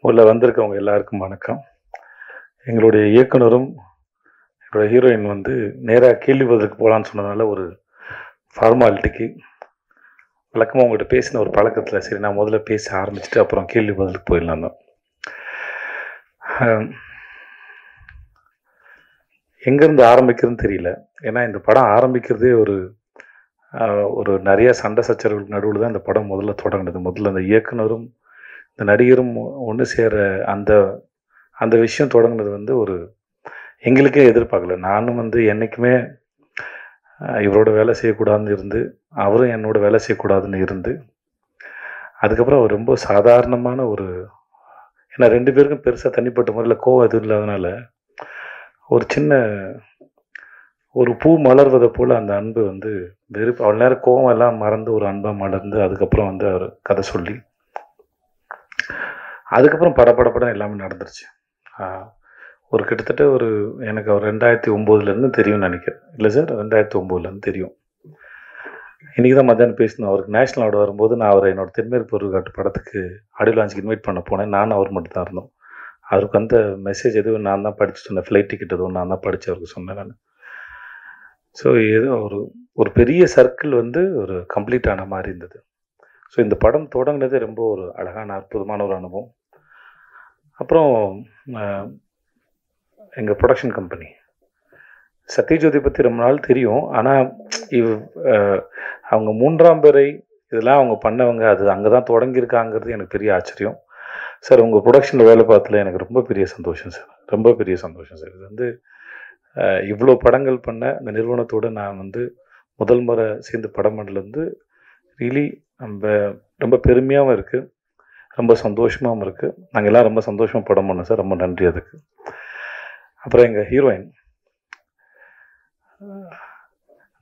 உள்ள வந்திருக்கவங்க எல்லாருக்கும் வணக்கம். எங்களுடைய இயக்குனரும், என்னோட ஹீரோயின் வந்து நேரா கேள்வி பதிலுக்கு போலான்னு சொன்னதுனால ஒரு ஃபார்மாலிட்டிக்கு வழக்கமா உங்கள்ட்ட பேசின ஒரு பழக்கத்துல, சரி நான் முதல்ல பேச ஆரம்பிச்சுட்டு அப்புறம் கேள்வி பதிலுக்கு போயிடலாம் தான். எங்கேருந்து ஆரம்பிக்கிறதுன்னு தெரியல. ஏன்னா இந்த படம் ஆரம்பிக்கிறதே ஒரு நிறைய சண்டை சச்சரவுகளுக்கு நடுவில் தான் இந்த படம் முதல்ல தொடங்குனது. முதல்ல அந்த இயக்குனரும் இந்த நடிகரும் ஒன்று சேர அந்த அந்த விஷயம் தொடங்குனது வந்து ஒரு எங்களுக்கே எதிர்பார்க்கல. நானும் வந்து என்றைக்குமே இவரோட வேலை செய்யக்கூடாதுன்னு இருந்து, அவரும் என்னோட வேலை செய்யக்கூடாதுன்னு இருந்து, அதுக்கப்புறம் அவர் ரொம்ப சாதாரணமான ஏன்னா 2 பேருக்கும் பெருசாக தனிப்பட்ட முறையில் கோவம் எதுவும் இல்லாதனால ஒரு சின்ன ஒரு பூ மலர்வதை போல் அந்த அன்பு வந்து அவ்வளோ நேரம் கோவம் எல்லாம் மறந்து ஒரு அன்பாக மலர்ந்து, அதுக்கப்புறம் வந்து அவர் கதை சொல்லி, அதுக்கப்புறம் படப்படப்படம் எல்லாமே நடந்துருச்சு. ஒரு கிட்டத்தட்ட எனக்கு அவர் 2009 தெரியும்னு நினைக்கிறேன். இல்லை சார், 2009 தெரியும். இன்றைக்கி தான் மத்தியானம் பேசணும். அவருக்கு நேஷனல் அவார்டு வரும்போது நான் அவரை என்னோட தென்மேற்கு பொருட்காட்டு படத்துக்கு ஆடியோ லான்ச்சுக்கு இன்வைட் பண்ண போனேன். நானும் அவர் மட்டும் தான் இருந்தோம். அவருக்கு அந்த மெசேஜ் எதுவும் நான் தான் படித்து சொன்னேன். ஃப்ளைட் டிக்கெட் எதுவும் நான் தான் படித்து அவருக்கு சொன்னேன் நான். ஸோ ஏதோ ஒரு பெரிய சர்க்கிள் வந்து ஒரு கம்ப்ளீட் ஆன மாதிரி இருந்தது. ஸோ இந்த படம் தொடங்கினதே ரொம்ப ஒரு அழகான அற்புதமான ஒரு அனுபவம். அப்புறம் எங்கள் ப்ரொடக்ஷன் கம்பெனி சத்யஜோதி பற்றி ரொம்ப நாள் தெரியும். ஆனால் அவங்க 3ஆம் பிறை இதெல்லாம் அவங்க பண்ணவங்க, அது அங்கே தான் தொடங்கியிருக்காங்கிறது எனக்கு பெரிய ஆச்சரியம். சார், உங்கள் ப்ரொடக்ஷனில் வேலை பார்த்ததில் எனக்கு ரொம்ப பெரிய சந்தோஷம் சார், ரொம்ப பெரிய சந்தோஷம் சார். இது வந்து இவ்வளோ படங்கள் பண்ண இந்த நிறுவனத்தோடு நான் வந்து முதல் முறை சேர்ந்து படம் பண்ணலேருந்து ரியலி ரொம்ப பெருமையாகவும் இருக்குது, ரொம்ப சந்தோஷமாகவும் இருக்குது. நாங்கள் எல்லாம் ரொம்ப சந்தோஷமாக படம் பண்ணோம் சார், ரொம்ப நன்றி அதுக்கு. அப்புறம் எங்கள் ஹீரோயின்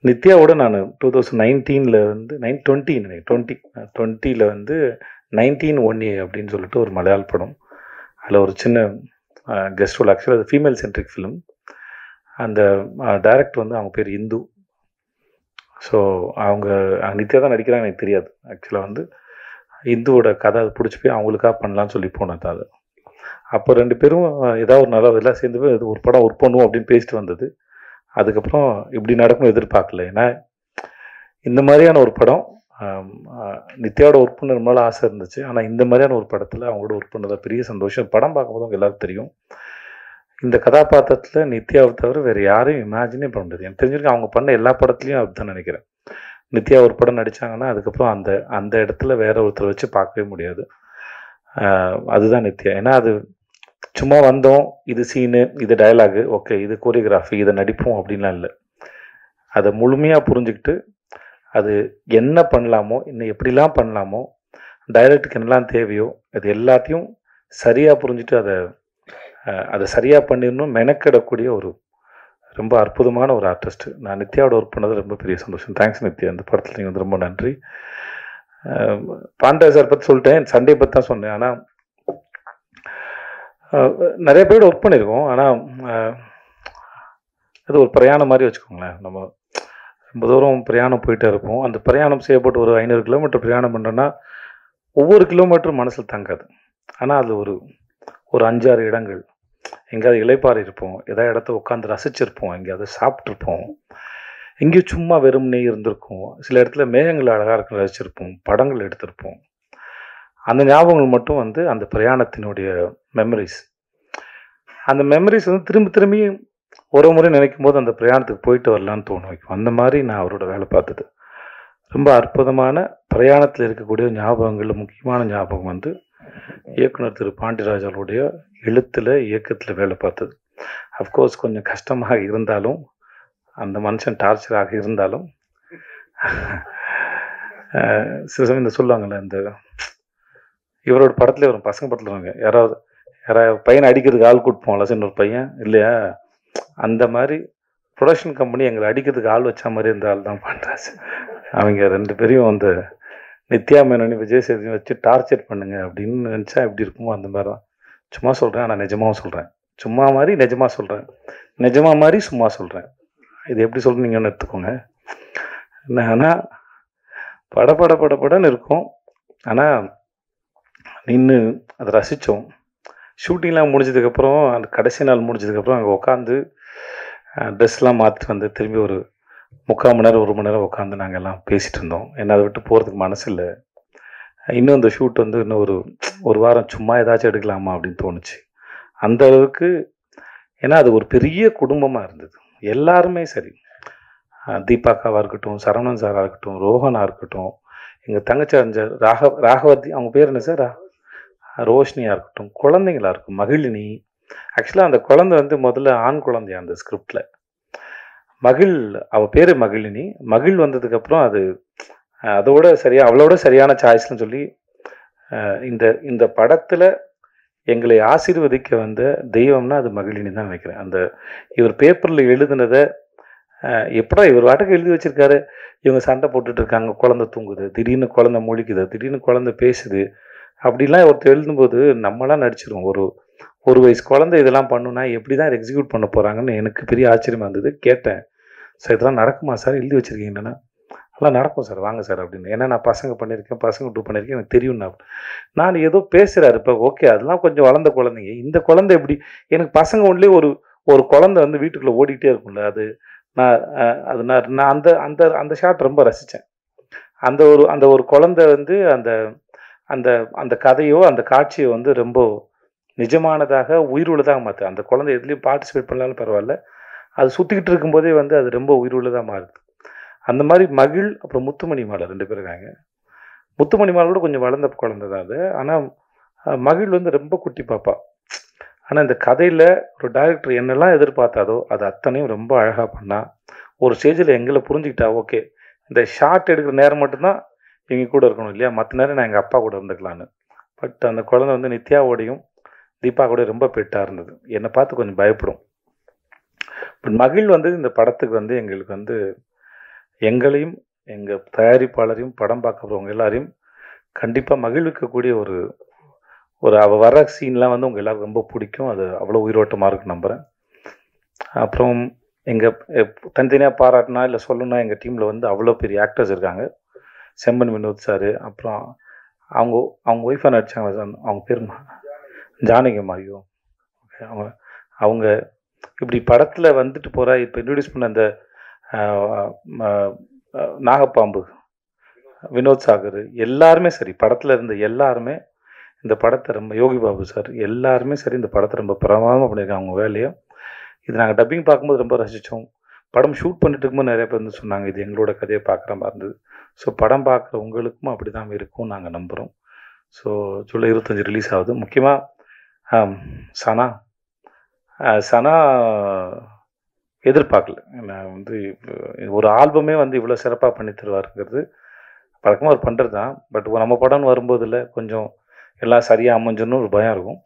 நித்யாவோட நான் 2019 வந்து 2020 வந்து 19 அப்படின்னு சொல்லிட்டு ஒரு மலையாள படம், அதில் ஒரு சின்ன கெஸ்ட் ரோல். ஆக்சுவலாக அது ஃபீமேல் சென்ட்ரிக் ஃபிலிம். அந்த டைரக்டர் வந்து அவங்க பேர் இந்து. ஸோ அவங்க நித்யா தான் நடிக்கிறாங்க, எனக்கு தெரியாது. ஆக்சுவலாக வந்து இந்துவோட கதை அது பிடிச்சி போய் அவங்களுக்காக பண்ணலான்னு சொல்லி போனது அது. அப்போ 2 பேரும் ஏதாவது ஒரு நல்லா இதெல்லாம் சேர்ந்து போய் ஒரு படம் ஒர்க் பண்ணுவோம் அப்படின்னு பேசிட்டு வந்தது. அதுக்கப்புறம் இப்படி நடக்கும் எதிர்பார்க்கல. ஏன்னா இந்த மாதிரியான ஒரு படம் நித்யாவோட ஒர்க் பண்ண ரொம்ப நாள் ஆசை இருந்துச்சு. ஆனால் இந்த மாதிரியான ஒரு படத்தில் அவங்களோட ஒர்க் பண்ணதா பெரிய சந்தோஷம். படம் பார்க்கும்போது அவங்க எல்லாருக்கும் தெரியும், இந்த கதாபாத்திரத்தில் நித்யாவை தவிர வேறு யாரையும் இமேஜினே பண்ண முடியாது. எனக்கு தெரிஞ்சிருக்கு அவங்க பண்ண எல்லா படத்துலையும் அதுதான் நினைக்கிறேன். நித்யா ஒரு படம் நடித்தாங்கன்னா அதுக்கப்புறம் அந்த இடத்துல வேற ஒருத்தர் வச்சு பார்க்கவே முடியாது. அதுதான் நித்யா. ஏன்னா அது சும்மா வந்தோம், இது சீனு, இது டயலாகு, ஓகே இது கோரியோகிராஃபி, இதை நடிப்போம் அப்படின்லாம் இல்லை. அதை முழுமையாக புரிஞ்சுக்கிட்டு அது என்ன பண்ணலாமோ, இன்னும் எப்படிலாம் பண்ணலாமோ, டைரக்டருக்கு என்னெல்லாம் தேவையோ அது எல்லாத்தையும் சரியாக புரிஞ்சுட்டு அதை சரியாக பண்ணிடணும் மெனக்கிடக்கூடிய ரொம்ப அற்புதமான ஒரு ஆர்டிஸ்ட். நான் நித்யாவோட ஒர்க் பண்ணது ரொம்ப பெரிய சந்தோஷம். தேங்க்ஸ் நித்யா, இந்த படத்தில் நீங்கள் வந்து ரொம்ப நன்றி. பாண்டா சார் பற்றி சொல்லிட்டேன், சண்டே பற்றி தான் சொன்னேன். ஆனால் நிறைய பேரோட ஒர்க் பண்ணியிருக்கோம். ஆனால் அது ஒரு பிரயாணம் மாதிரி வச்சுக்கோங்களேன். நம்ம ரொம்ப தூரம் பிரயாணம் போயிட்டே இருப்போம். அந்த பிரயாணம் செய்யப்பட்டு ஒரு 500 கிலோமீட்டர் பிரயாணம் பண்ணுறோன்னா ஒவ்வொரு கிலோமீட்டரும் மனசில் தங்காது. ஆனால் அது ஒரு 5-6 இடங்கள், எங்கேயாவது இளைப்பாறை இருப்போம், ஏதாவது இடத்த உட்காந்து ரசிச்சிருப்போம், எங்கேயாவது சாப்பிட்ருப்போம், எங்கேயும் சும்மா வெறும்னே இருந்திருக்கும், சில இடத்துல மேகங்கள் அழகாக இருக்க ரசிச்சிருப்போம், படங்கள் எடுத்திருப்போம். அந்த ஞாபகங்கள் மட்டும் வந்து அந்த பிரயாணத்தினுடைய மெமரிஸ். அந்த மெமரிஸ் வந்து திரும்பி ஒரு முறை நினைக்கும் போது அந்த பிரயாணத்துக்கு போயிட்டு வரலான்னு தோண வைக்கும். அந்த மாதிரி நான் அவரோட வேலை பார்த்தது ரொம்ப அற்புதமான பிரயாணத்தில் இருக்கக்கூடிய ஞாபகங்களில் முக்கியமான ஞாபகம் வந்து இயக்குனர் திரு பாண்டியராஜ் அவருடைய எழுத்தில் இயக்கத்தில் வேலை பார்த்தது. அஃப்கோர்ஸ் கொஞ்சம் கஷ்டமாக இருந்தாலும், அந்த மனுஷன் டார்ச்சராக இருந்தாலும், சில சமயம் இந்த சொல்லுவாங்கள்ல, இந்த இவரோட படத்துல ஒரு பசங்க படத்தில் வாங்க, யாராவது பையனை அடிக்கிறதுக்கு ஆள் கூட்டுப்போம்ல சார், ஒரு பையன் இல்லையா, அந்த மாதிரி ப்ரொடக்ஷன் கம்பெனி எங்களை அடிக்கிறதுக்கு ஆள் வச்ச மாதிரி இருந்த ஆள் தான் பாண்டராஜ். அவங்க 2 பேரையும் அந்த நித்யா மேனனி, விஜய் சேதுபதி வச்சு டார்ச்சர் பண்ணுங்க அப்படின்னு நினச்சா எப்படி இருக்குமோ அந்த மாதிரி தான். சும்மா சொல்கிறேன், ஆனால் நிஜமாவும் சொல்கிறேன். சும்மா மாதிரி நிஜமாக சொல்கிறேன், நிஜமாக மாதிரி சும்மா சொல்கிறேன். இது எப்படி சொல்கிறேன் நீங்கள் ஒன்று எடுத்துக்கோங்க. ஆனால் படன்னு இருக்கும். ஆனால் நின்று அதை ரசித்தோம். ஷூட்டிங்லாம் முடிஞ்சதுக்கப்புறம் அந்த கடைசி நாள் முடிஞ்சதுக்கப்புறம் அங்கே உட்காந்து ட்ரெஸ்லாம் மாற்றிட்டு வந்து திரும்பி ஒரு 3/4 மணி நேரம் 1 மணி நேரம் உட்காந்து நாங்கள் எல்லாம் பேசிகிட்டு இருந்தோம். ஏன்னா அதை விட்டு போகிறதுக்கு மனசு இல்லை. இன்னும் இந்த ஷூட் வந்து இன்னும் ஒரு வாரம் சும்மா ஏதாச்சும் எடுக்கலாமா அப்படின்னு தோணுச்சு. அந்த அளவுக்கு. ஏன்னா அது ஒரு பெரிய குடும்பமாக இருந்தது. எல்லாருமே சரி, தீபாக்காவாக இருக்கட்டும், சரவணன் சாராக இருக்கட்டும், ரோஹனாக இருக்கட்டும், எங்கள் தங்கச்சி அறிஞர் ராகவதி, அவங்க பேர் என்ன சார், ரோஷினியாக இருக்கட்டும், குழந்தைங்களா இருக்கும், மகிழினி. ஆக்சுவலாக அந்த குழந்தை வந்து முதல்ல ஆண் குழந்தையா அந்த ஸ்கிரிப்டில். அவள் பேர் மகிழினி. மகிழ் வந்ததுக்கப்புறம் அதோட அவளோட சரியான சாய்ஸ்ன்னு சொல்லி இந்த படத்தில் எங்களை ஆசீர்வதிக்க வந்த தெய்வம்னா அது மகிழினி தான் நினைக்கிறேன். இவர் பேப்பரில் எழுதுனதை எப்படா இவர் வாட்டுக்கு எழுதி வச்சிருக்காரு, இவங்க சண்டை போட்டுட்டு இருக்காங்க, குழந்தை தூங்குது, திடீர்னு குழந்தை முழிக்குது, திடீர்னு குழந்தை பேசுது, அப்படிலாம் ஒருத்தர் எழுதும்போது நம்மளாம் நடிச்சிருவோம். ஒரு வயசு குழந்தை இதெல்லாம் பண்ணுனா எப்படி தான் எக்ஸிக்யூட் பண்ண போகிறாங்கன்னு எனக்கு பெரிய ஆச்சரியமாக இருந்தது. கேட்டேன், சார் இதெல்லாம் நடக்குமா சார், எழுதி வச்சுருக்கீங்கன்னா? அதெல்லாம் நடக்கும் சார், வாங்க சார் அப்படின்னு. ஏன்னா நான் பசங்க பண்ணியிருக்கேன் எனக்கு தெரியும்னா. நான் ஏதோ பேசுகிறாரு இப்போ, ஓகே அதெல்லாம் கொஞ்சம் வளர்ந்த குழந்தைங்க. இந்த குழந்தை எப்படி, எனக்கு பசங்க ஒன்றுலேயே ஒரு குழந்தை வந்து வீட்டுக்குள்ளே ஓடிக்கிட்டே இருக்கும்ல, நான் அந்த ஷாட் ரொம்ப ரசித்தேன். அந்த ஒரு குழந்தை வந்து அந்த கதையோ அந்த காட்சியோ வந்து ரொம்ப நிஜமானதாக உயிருள்ளதாக மாற்று. அந்த குழந்தை எதுலேயும் பார்ட்டிசிபேட் பண்ணாலும் பரவாயில்ல, அது சுற்றிக்கிட்டு இருக்கும்போதே வந்து அது ரொம்ப உயிருள்ளதாக மாறுது. அந்த மாதிரி மகிழ் அப்புறம் முத்துமணி மாலை 2 பேர் இருக்காங்க. முத்துமணி மாலை கூட கொஞ்சம் வளர்ந்த குழந்தை தான் அது. ஆனால் மகிழ் வந்து ரொம்ப குட்டி பாப்பா. ஆனால் இந்த கதையில் ஒரு டைரக்டர் என்னெல்லாம் எதிர்பார்த்தாதோ அது அத்தனையும் ரொம்ப அழகாக பண்ணால், ஒரு ஸ்டேஜில் எங்களை புரிஞ்சுக்கிட்டா, ஓகே இந்த ஷார்ட் எடுக்கிற நேரம் மட்டும்தான் இவங்க கூட இருக்கணும் இல்லையா, மற்ற நேரம் நான் எங்கள் அப்பா கூட இருந்துக்கலான்னு. பட் அந்த குழந்தை வந்து நித்யாவோடையும் தீபா கூட ரொம்ப பெட்டாக இருந்தது. என்னை பார்த்து கொஞ்சம் பயப்படும். பட் மகிழ் வந்து இந்த படத்துக்கு வந்து எங்களுக்கு வந்து எங்களையும் எங்கள் தயாரிப்பாளரையும் படம் பார்க்க போகிறவங்க எல்லாரையும் கண்டிப்பாக மகிழ்விக்கக்கூடிய அவள் வர சீன்லாம் வந்து உங்கள் எல்லாருக்கும் ரொம்ப பிடிக்கும். அது அவ்வளோ உயிரோட்டமாக இருக்குன்னு நம்புகிறேன். அப்புறம் எங்கள் தனித்தனியாக பாராட்டினா இல்லை சொல்லணும்னா, எங்கள் டீமில் வந்து அவ்வளோ பெரிய ஆக்டர்ஸ் இருக்காங்க. செம்மன் வினோத் சார், அப்புறம் அவங்க ஒய்ஃபாக நடித்தாங்க, அவங்க பேர் ஜானகி மாயோ. அவங்க இப்படி படத்தில் வந்துட்டு போகிற, இப்போ இன்ட்ரடியூஸ் பண்ண அந்த நாகப்பாம்பு வினோத் சாகர் எல்லாருமே சரி, படத்தில் இருந்த எல்லாருமே இந்த படத்தை ரொம்ப, யோகி பாபு சார் எல்லாருமே சரி, இந்த படத்தை ரொம்ப பிரமாதமாக பண்ணியிருக்காங்க அவங்க வேலையை. இது நாங்கள் டப்பிங் பார்க்கும்போது ரொம்ப ரசித்தோம். படம் ஷூட் பண்ணிட்டு இருக்கும்போது நிறைய பேர் வந்து சொன்னாங்க இது எங்களோட கதையை பார்க்குற மாதிரி இருந்தது. ஸோ படம் பார்க்குற உங்களுக்கும் அப்படி தான் இருக்கும் நாங்கள் நம்புகிறோம். ஸோ ஜூலை 25 ரிலீஸ் ஆகுது. முக்கியமாக சனா எதிர்பார்க்கல. நான் வந்து ஒரு ஆல்பமே வந்து இவ்வளோ சிறப்பாக பண்ணி தருவாருங்கிறது வழக்கமாக அவர் பண்ணுறது தான். பட் நம்ம படம்னு வரும்போதில் கொஞ்சம் எல்லாம் சரியாக அமைஞ்சுன்னு ஒரு பயம் இருக்கும்.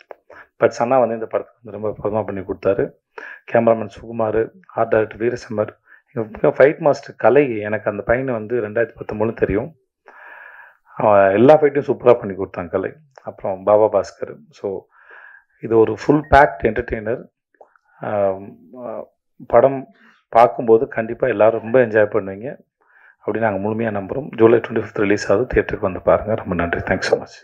பட் சன்னா வந்து இந்த படத்தை வந்து ரொம்ப பதமாக பண்ணி கொடுத்தாரு. கேமராமேன் சுகுமார், ஆர்ட் டைரக்டர் வீரசம்மர், முக்கியம் ஃபைட் மாஸ்டர் கலை. எனக்கு அந்த பையனை வந்து 2019 தெரியும். எல்லா ஃபைட்டையும் சூப்பராக பண்ணி கொடுத்தாங்க கலை. அப்புறம் பாபா பாஸ்கர். ஸோ இது ஒரு ஃபுல் பேக்ட் என்டர்டெய்னர். படம் பார்க்கும்போது கண்டிப்பாக எல்லோரும் ரொம்ப என்ஜாய் பண்ணுவீங்க அப்படின்னு நாங்கள் முழுமையாக நம்புகிறோம். ஜூலை 25 ரிலீஸ் ஆகுது. தியேட்டருக்கு வந்து பாருங்கள். ரொம்ப நன்றி. Thanks so much.